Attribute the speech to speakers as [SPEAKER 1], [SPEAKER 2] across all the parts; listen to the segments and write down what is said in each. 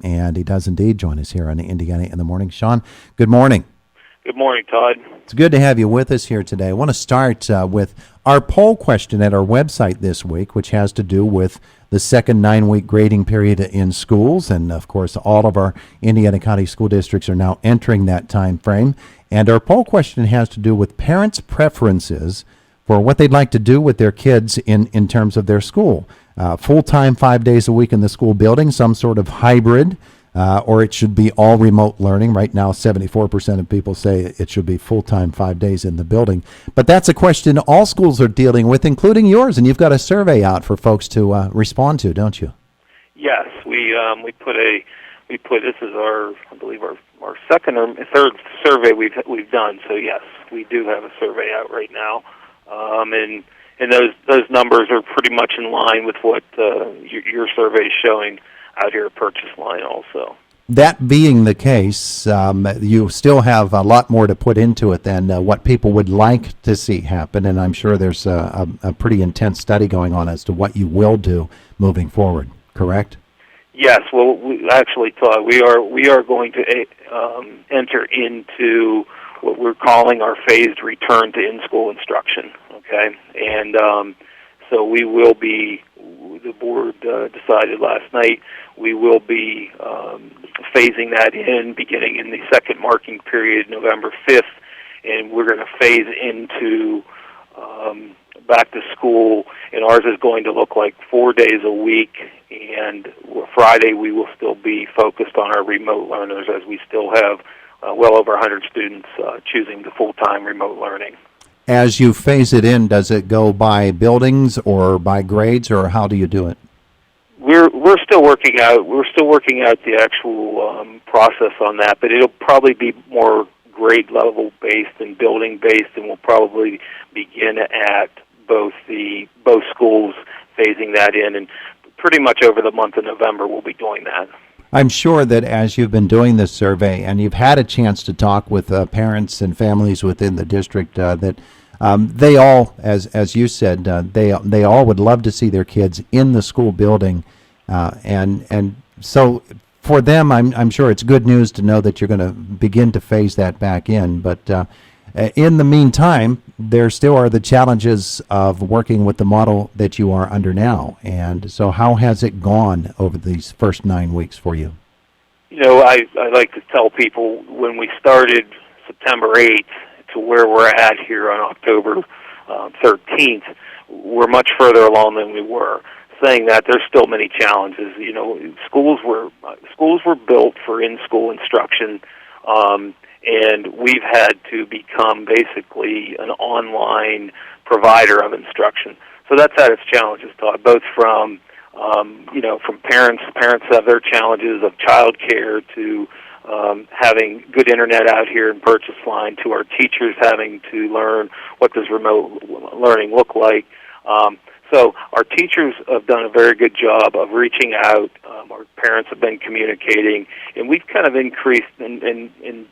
[SPEAKER 1] And he does indeed join us here on Indiana in the Morning. Shawn, good morning.
[SPEAKER 2] Good morning, Todd.
[SPEAKER 1] It's good to have you with us here today. I want to start with our poll question at our website this week, which has to do with the second 9-week grading period in schools. And, of course, all of our Indiana County school districts are now entering that time frame. And our poll question has to do with parents' preferences for what they'd like to do with their kids in terms of their school. Full-time, 5 days a week in the school building, some sort of hybrid, or it should be all remote learning. Right now, 74% of people say it should be full-time, 5 days in the building. But that's a question all schools are dealing with, including yours, and you've got a survey out for folks to respond to, don't you?
[SPEAKER 2] Yes, we put this is our second or third survey we've done. So yes, we do have a survey out right now, and those numbers are pretty much in line with what your survey is showing out here at Purchase Line also.
[SPEAKER 1] That being the case, you still have a lot more to put into it than what people would like to see happen, and I'm sure there's a pretty intense study going on as to what you will do moving forward, correct?
[SPEAKER 2] Yes, well, we actually thought we are going to enter into what we're calling our phased return to in-school instruction, okay? And so we will be, the board decided last night, we will be phasing that in beginning in the second marking period, November 5th, and we're going to phase into back to school, and ours is going to look like 4 days a week, and Friday we will still be focused on our remote learners, as we still have well over 100 students choosing the full-time remote learning.
[SPEAKER 1] As you phase it in, does it go by buildings or by grades, or how do you do it?
[SPEAKER 2] We're still working out the actual process on that, but it'll probably be more grade level based and building based, and we'll probably begin at both schools phasing that in, and pretty much over the month of November we'll be doing that.
[SPEAKER 1] I'm sure that as you've been doing this survey and you've had a chance to talk with parents and families within the district, that they all, as you said, they all would love to see their kids in the school building, and so for them, I'm sure it's good news to know that you're going to begin to phase that back in. But in the meantime, there still are the challenges of working with the model that you are under now. And so how has it gone over these first 9 weeks for you?
[SPEAKER 2] You know, I like to tell people when we started September 8th to where we're at here on October 13th, we're much further along than we were. Saying that, there's still many challenges. You know, schools were built for in-school instruction, and we've had to become basically an online provider of instruction. So that's had its challenges, Todd, both from from parents. Parents have their challenges of child care to having good internet out here in Purchase Line, to our teachers having to learn what does remote learning look like. So our teachers have done a very good job of reaching out. Our parents have been communicating, and we've kind of increased, and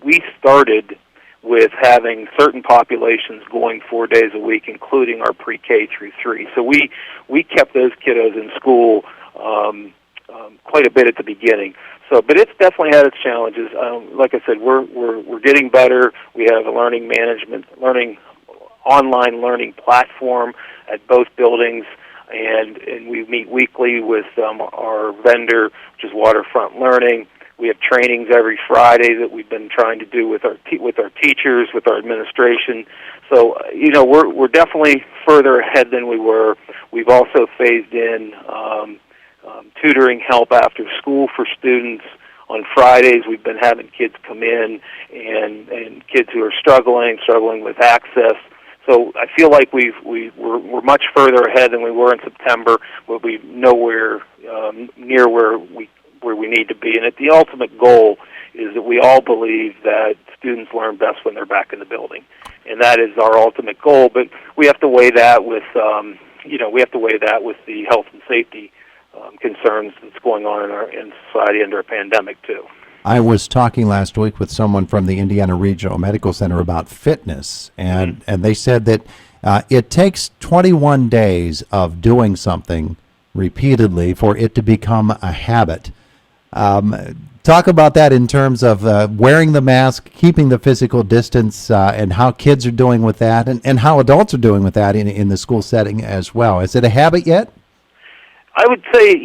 [SPEAKER 2] we started with having certain populations going 4 days a week, including our pre-K through 3. So we kept those kiddos in school quite a bit at the beginning. So, but it's definitely had its challenges. Like I said, we're getting better. We have a online learning platform at both buildings, and we meet weekly with our vendor, which is Waterfront Learning. We have trainings every Friday that we've been trying to do with our teachers, with our administration. So, we're definitely further ahead than we were. We've also phased in tutoring help after school for students. On Fridays, we've been having kids come in, and kids who are struggling with access. So I feel like we're much further ahead than we were in September, but we're nowhere near where we need to be. And the ultimate goal is that we all believe that students learn best when they're back in the building, and that is our ultimate goal. But we have to weigh that with the health and safety concerns that's going on in society under a pandemic too.
[SPEAKER 1] I was talking last week with someone from the Indiana Regional Medical Center about fitness, and they said that it takes 21 days of doing something repeatedly for it to become a habit. Talk about that in terms of wearing the mask, keeping the physical distance, and how kids are doing with that, and how adults are doing with that in the school setting as well. Is it a habit yet?
[SPEAKER 2] I would say,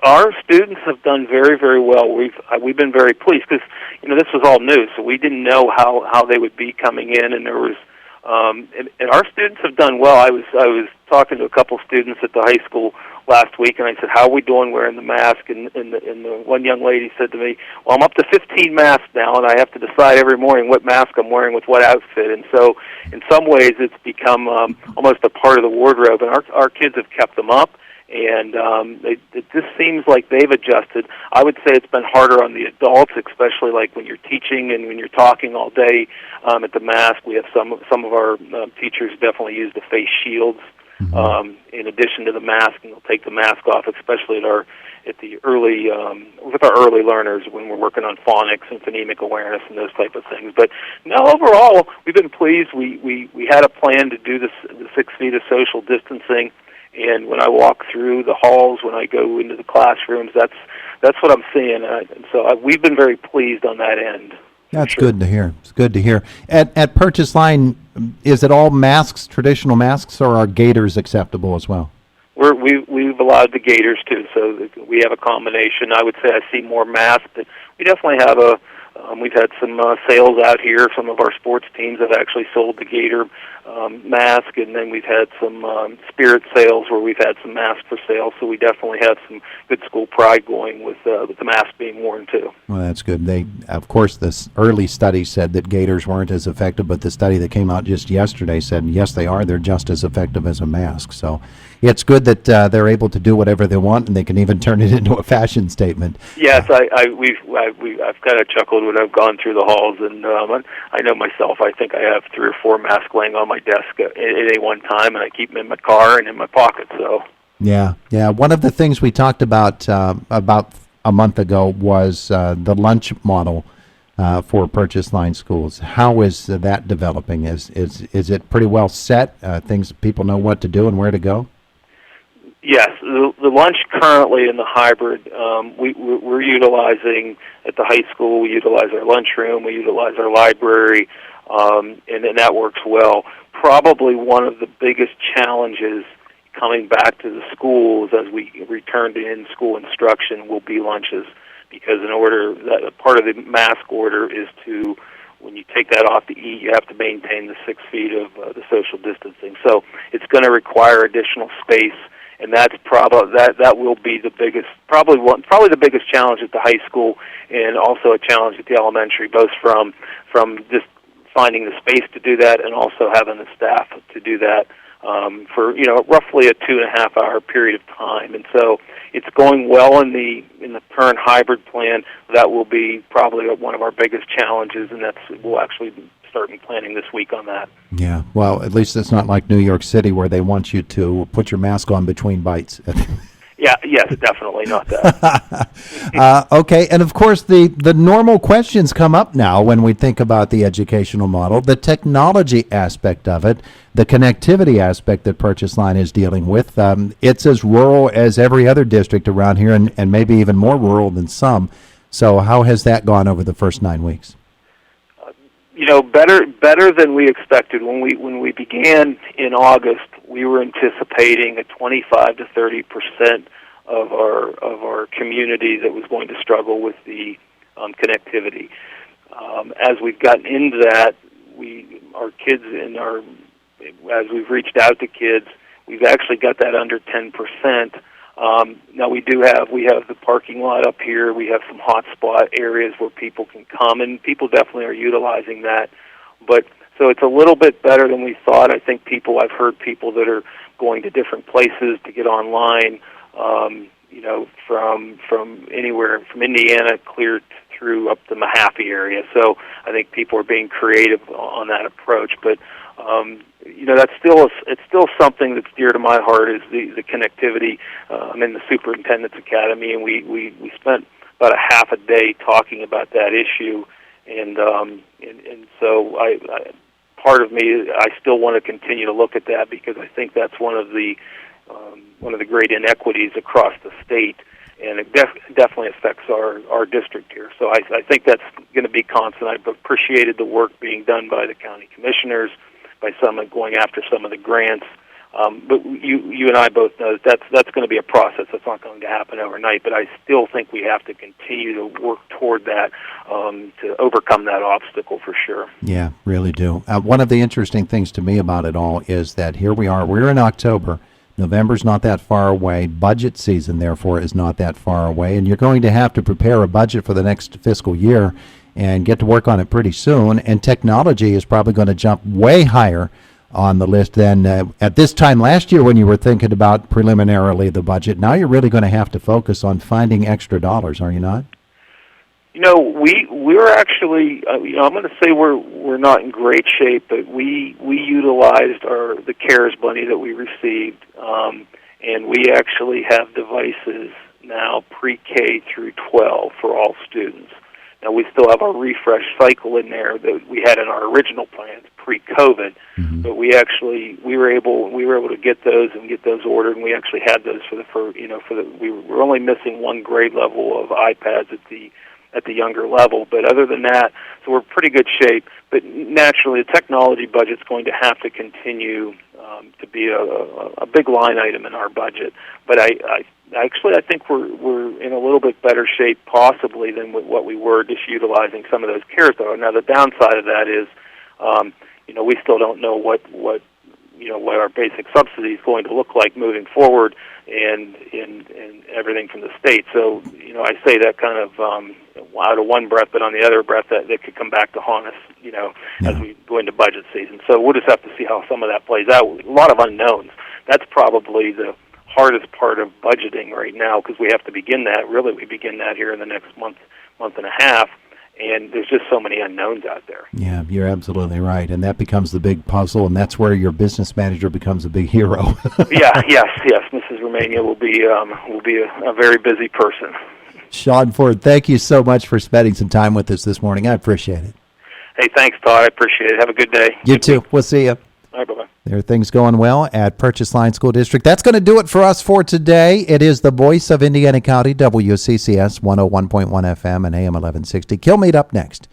[SPEAKER 2] our students have done very, very well. We've been very pleased because this was all new, so we didn't know how they would be coming in, and there was and our students have done well. I was talking to a couple students at the high school last week, and I said, "How are we doing wearing the mask?" And the one young lady said to me, "Well, I'm up to 15 masks now, and I have to decide every morning what mask I'm wearing with what outfit." And so, in some ways, it's become almost a part of the wardrobe, and our kids have kept them up. And it just seems like they've adjusted. I would say it's been harder on the adults, especially like when you're teaching and when you're talking all day at the mask. We have some of our teachers definitely use the face shields in addition to the mask, and they'll take the mask off, especially at the early with our early learners when we're working on phonics and phonemic awareness and those type of things. But no, overall, we've been pleased. We had a plan to do the 6 feet of social distancing. And when I walk through the halls, when I go into the classrooms, that's what I'm seeing. And so we've been very pleased on that end.
[SPEAKER 1] That's good to hear. It's good to hear. At Purchase Line, is it all masks, traditional masks, or are gaiters acceptable as well?
[SPEAKER 2] We've allowed the gaiters too, so we have a combination. I would say I see more masks, but we definitely have we've had some sales out here. Some of our sports teams have actually sold the gaiter mask, and then we've had some spirit sales where we've had some masks for sale. So we definitely had some good school pride going with the mask being worn too.
[SPEAKER 1] Well, that's good. Of course, this early study said that gaiters weren't as effective, but the study that came out just yesterday said yes, they are. They're just as effective as a mask. So it's good that they're able to do whatever they want, and they can even turn it into a fashion statement.
[SPEAKER 2] Yes, I've kind of chuckled when I've gone through the halls, and I know myself. I think I have 3 or 4 masks laying on my desk at any one time, and I keep them in my car and in my pocket. So
[SPEAKER 1] yeah. One of the things we talked about a month ago was the lunch model for Purchase Line schools. How is that developing? Is it pretty well set? Things people know what to do and where to go?
[SPEAKER 2] Yes, the lunch currently in the hybrid, we're utilizing at the high school. We utilize our lunchroom, we utilize our library, and that works well. Probably one of the biggest challenges coming back to the schools as we return to in-school instruction will be lunches, because part of the mask order is to, when you take that off to eat, you have to maintain the 6 feet of the social distancing. So it's going to require additional space. And that's that will be the biggest, probably the biggest challenge at the high school, and also a challenge at the elementary, both from just finding the space to do that, and also having the staff to do that for roughly a 2.5 hour period of time. And so it's going well in the current hybrid plan. That will be probably one of our biggest challenges, and we'll actually start planning this week on that.
[SPEAKER 1] Yeah, well, at least it's not like New York City where they want you to put your mask on between bites.
[SPEAKER 2] Yes, definitely not that.
[SPEAKER 1] Okay, and of course the normal questions come up now when we think about the educational model, the technology aspect of it, the connectivity aspect that Purchase Line is dealing with. It's as rural as every other district around here, and maybe even more rural than some. So how has that gone over the first 9 weeks?
[SPEAKER 2] Better than we expected. When we began in August, we were anticipating a 25 to 30% of our community that was going to struggle with the connectivity. As we've gotten into that, our kids as we've reached out to kids, we've actually got that under 10%. Now we have the parking lot up here. We have some hotspot areas where people can come, and people definitely are utilizing that. But so it's a little bit better than we thought. I think I've heard people that are going to different places to get online. From anywhere from Indiana clear through up the Mahaffey area. So I think people are being creative on that approach. But it's still something that's dear to my heart, is the connectivity. I'm in the superintendent's academy, and we spent about a half a day talking about that issue, and so part of me, I still want to continue to look at that, because I think that's one of the great inequities across the state. and it definitely affects our district here. So I think that's going to be constant. I've appreciated the work being done by the county commissioners, by some going after some of the grants. But you and I both know that's going to be a process. That's not going to happen overnight. But I still think we have to continue to work toward that to overcome that obstacle for sure.
[SPEAKER 1] Yeah, really do. One of the interesting things to me about it all is that here we are. We're in October. November's not that far away. Budget season, therefore, is not that far away. And you're going to have to prepare a budget for the next fiscal year and get to work on it pretty soon. And technology is probably going to jump way higher on the list than at this time last year when you were thinking about preliminarily the budget. Now you're really going to have to focus on finding extra dollars, are you not?
[SPEAKER 2] We're actually, I'm going to say we're not in great shape, but we utilized the CARES money that we received, and we actually have devices now pre-K through 12 for all students. Now we still have our refresh cycle in there that we had in our original plans pre-COVID, but we were able to get those ordered, and we actually had those we were only missing one grade level of iPads at the younger level, but other than that, so we're in pretty good shape. But naturally, the technology budget's going to have to continue to be a big line item in our budget. But I think we're in a little bit better shape possibly than what we were just utilizing some of those CARES dollars. Now the downside of that is, we still don't know what our basic subsidy is going to look like moving forward, and everything from the state. So I say that kind of out of one breath, but on the other breath that could come back to haunt us, as we go into budget season. So we'll just have to see how some of that plays out. A lot of unknowns. That's probably the hardest part of budgeting right now, because we have to begin that. Really, we begin that here in the next month and a half. And there's just so many unknowns out there. Yeah,
[SPEAKER 1] you're absolutely right, and that becomes the big puzzle, and that's where your business manager becomes a big hero.
[SPEAKER 2] Yes. Mrs. Romania will be a very busy person.
[SPEAKER 1] Shawn Ford, thank you so much for spending some time with us this morning. I appreciate it.
[SPEAKER 2] Hey, thanks, Todd. I appreciate it. Have a good day.
[SPEAKER 1] You too. We'll see you.
[SPEAKER 2] All right, bye-bye.
[SPEAKER 1] There are things going well at Purchase Line School District. That's going to do it for us for today. It is the voice of Indiana County, WCCS 101.1 FM and AM 1160. Kill Meet up next.